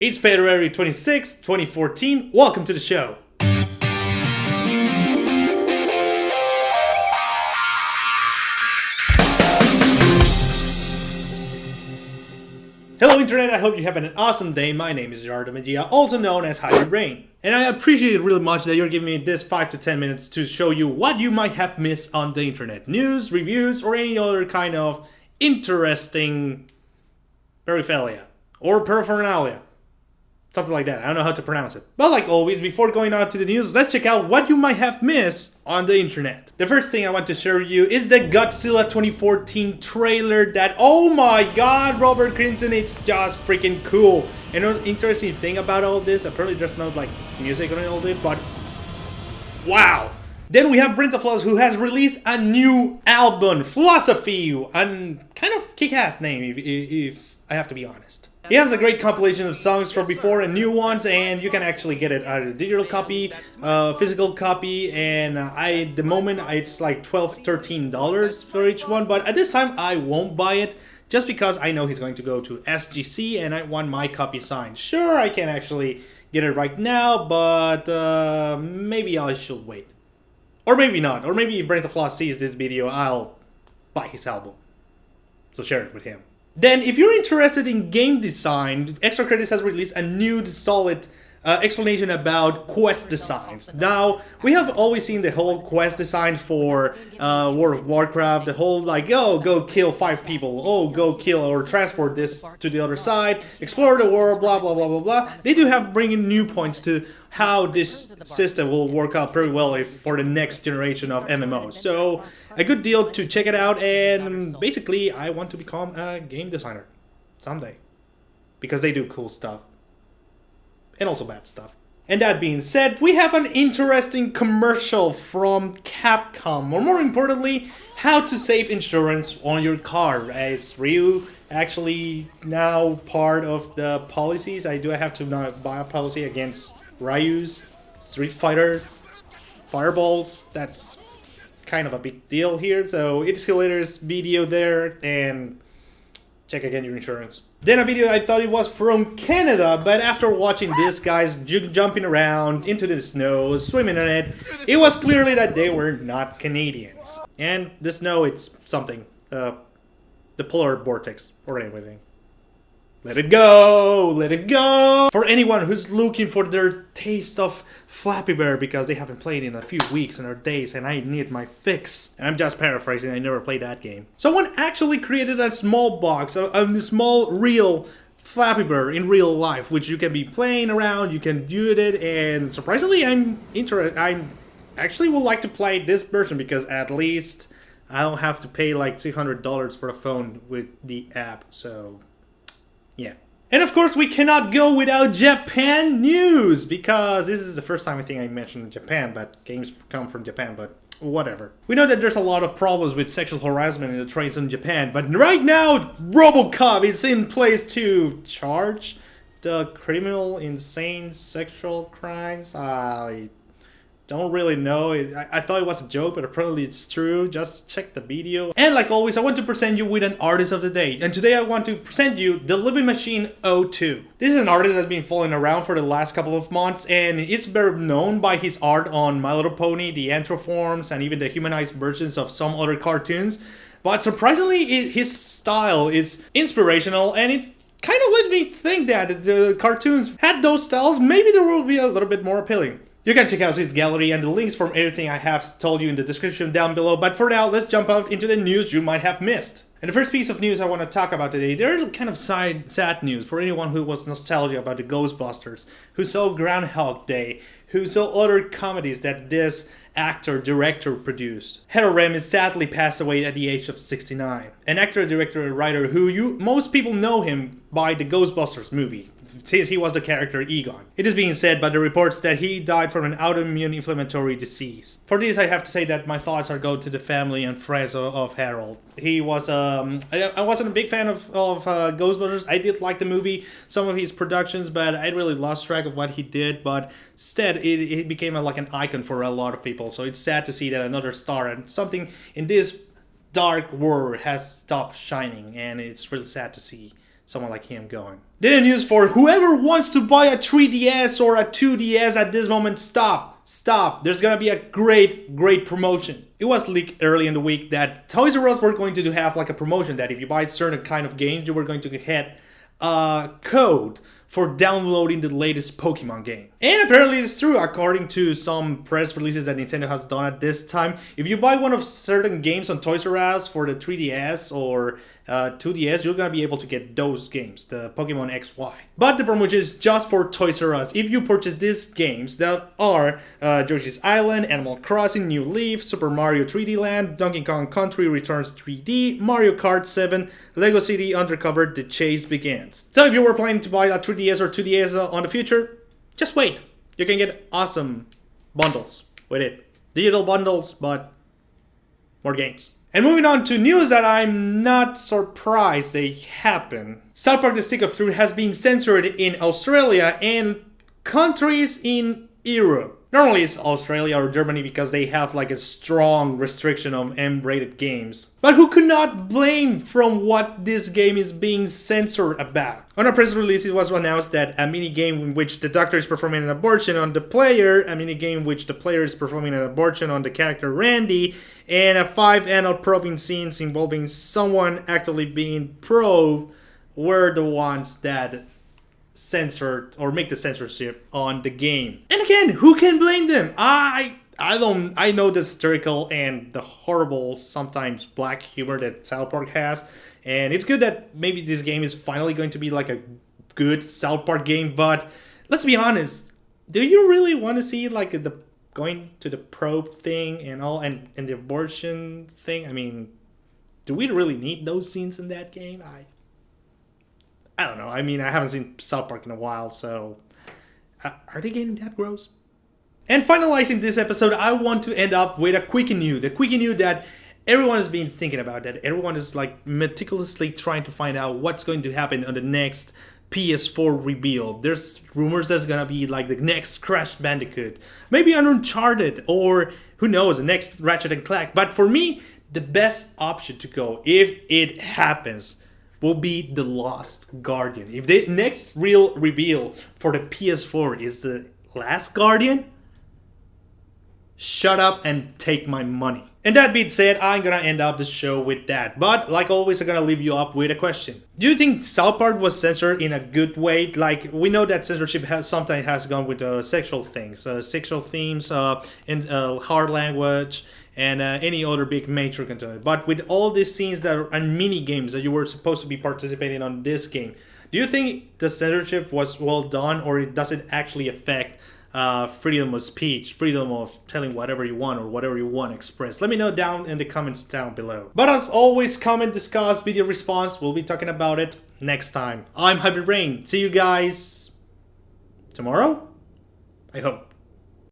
It's February 26, 2014. Welcome to the show. Hello Internet, I hope you're having an awesome day. My name is Gerardo Mejia, also known as High Brain. And I appreciate it really much that you're giving me this 5 to 10 minutes to show you what you might have missed on the internet. News, reviews, or any other kind of interesting paraphernalia or paraphernalia. Something like that. I don't know how to pronounce it. But like always, before going on to the news, let's check out what you might have missed on the internet. The first thing I want to share with you is the Godzilla 2014 trailer that, oh my god, Robert Crimson, it's just freaking cool. And an interesting thing about all this, apparently there's no like music on all this, but wow. Then we have Brent Floss, who has released a new album, Flossophy, and kind of kick-ass name if I have to be honest. He has a great compilation of songs from before and new ones, and you can actually get it as a digital copy, physical copy, and at the moment it's like $12, $13 for each one, but at this time I won't buy it just because I know he's going to go to SGC and I want my copy signed. Sure, I can actually get it right now, but maybe I should wait. Or maybe not, or maybe if Brent Floss sees this video, I'll buy his album. So share it with him. Then, if you're interested in game design, Extra Credits has released a new solid explanation about quest designs. Now, we have always seen the whole quest design for World of Warcraft, the whole like, oh, go kill 5 people, oh, go kill or transport this to the other side, explore the world, blah, blah, blah, blah, blah. They do have bringing new points to how this system will work out very well for the next generation of MMOs. So, a good deal to check it out, and basically, I want to become a game designer someday. Because they do cool stuff. And also bad stuff. And that being said, we have an interesting commercial from Capcom. Or more importantly, how to save insurance on your car. Is Ryu actually now part of the policies? I have to not buy a policy against Ryus, Street Fighters, Fireballs. That's kind of a big deal here. So it's hilarious video there, and check again your insurance. Then a video I thought it was from Canada, but after watching these guys jumping around into the snow, swimming in it, it was clearly that they were not Canadians. And the snow, it's something, the polar vortex or anything. Let it go! Let it go! For anyone who's looking for their taste of Flappy Bird because they haven't played in a few weeks or days and I need my fix. And I'm just paraphrasing, I never played that game. Someone actually created a small box, a small real Flappy Bird in real life, which you can be playing around, you can do it, and surprisingly I'm interested. I actually would like to play this version because at least I don't have to pay like $600 for a phone with the app, so yeah. And of course, we cannot go without Japan news, because this is the first time I think I mentioned Japan, but games come from Japan, but whatever. We know that there's a lot of problems with sexual harassment in the trains in Japan, but right now, Robocop is in place to charge the criminal insane sexual crimes. I don't really know. I thought it was a joke, but apparently it's true. Just check the video. And like always, I want to present you with an artist of the day. And today I want to present you The Living Machine 02. This is an artist that's been following around for the last couple of months, and it's better known by his art on My Little Pony, the Anthroforms, and even the humanized versions of some other cartoons. But surprisingly, his style is inspirational, and it's kind of let me think that if the cartoons had those styles, maybe the world would be a little bit more appealing. You can check out his gallery and the links from everything I have told you in the description down below, but for now, let's jump out into the news you might have missed. And the first piece of news I want to talk about today, there's kind of sad news for anyone who was nostalgic about the Ghostbusters, who saw Groundhog Day, who saw other comedies that this actor-director produced. Ramis sadly passed away at the age of 69. An actor, director, and writer who most people know him by the Ghostbusters movie, since he was the character Egon. It is being said by the reports that he died from an autoimmune inflammatory disease. For this, I have to say that my thoughts go to the family and friends of Harold. He was, I wasn't a big fan of Ghostbusters. I did like the movie, some of his productions, but I really lost track of what he did. But instead, it became like an icon for a lot of people. So it's sad to see that another star and something in this dark world has stopped shining, and it's really sad to see someone like him going. Then news for whoever wants to buy a 3DS or a 2DS at this moment, stop. There's gonna be a great promotion. It was leaked early in the week that Toys R Us were going to have like a promotion that if you buy certain kind of games, you were going to get a code for downloading the latest Pokemon game. And apparently it's true, according to some press releases that Nintendo has done at this time. If you buy one of certain games on Toys R Us for the 3DS or 2DS, you're gonna be able to get those games, the Pokemon XY. But the promotion is just for Toys R Us. If you purchase these games that are Yoshi's Island, Animal Crossing, New Leaf, Super Mario 3D Land, Donkey Kong Country Returns 3D, Mario Kart 7, Lego City Undercover, The Chase Begins. So if you were planning to buy a 3DS or 2DS on the future, just wait. You can get awesome bundles with it. Digital bundles, but more games. And moving on to news that I'm not surprised they happen. South Park: The Stick of Truth has been censored in Australia and countries in Europe. Normally it's Australia or Germany because they have like a strong restriction on M-rated games. But who could not blame from what this game is being censored about? On a press release, it was announced that a mini-game in which the doctor is performing an abortion on the player, a mini-game in which the player is performing an abortion on the character Randy, and 5 anal probing scenes involving someone actively being probed were the ones that censored or make the censorship on the game. And again, who can blame them? I know the satirical and the horrible, sometimes black humor that South Park has, and it's good that maybe this game is finally going to be like a good South Park game, but let's be honest, do you really want to see like the going to the probe thing and all and the abortion thing? I mean, do we really need those scenes in that game? I don't know. I mean, I haven't seen South Park in a while, so are they getting that gross? And finalizing this episode, I want to end up with a quick news. The quick news that everyone has been thinking about, that everyone is like meticulously trying to find out what's going to happen on the next PS4 reveal. There's rumors that it's gonna be like the next Crash Bandicoot, maybe an Uncharted, or who knows, the next Ratchet and Clank. But for me, the best option to go, if it happens, will be The Lost Guardian. If the next real reveal for the PS4 is The Last Guardian, shut up and take my money. And that being said, I'm gonna end up the show with that. But like always, I'm gonna leave you up with a question. Do you think South Park was censored in a good way? Like, we know that censorship sometimes has gone with sexual things, sexual themes, and hard language, and any other big major content. But with all these scenes that are mini games that you were supposed to be participating on this game, do you think the censorship was well done, or does it actually affect freedom of speech, freedom of telling whatever you want or whatever you want to express? Let me know down in the comments down below. But as always, comment, discuss, video response. We'll be talking about it next time. I'm Hybrid Brain. See you guys tomorrow, I hope.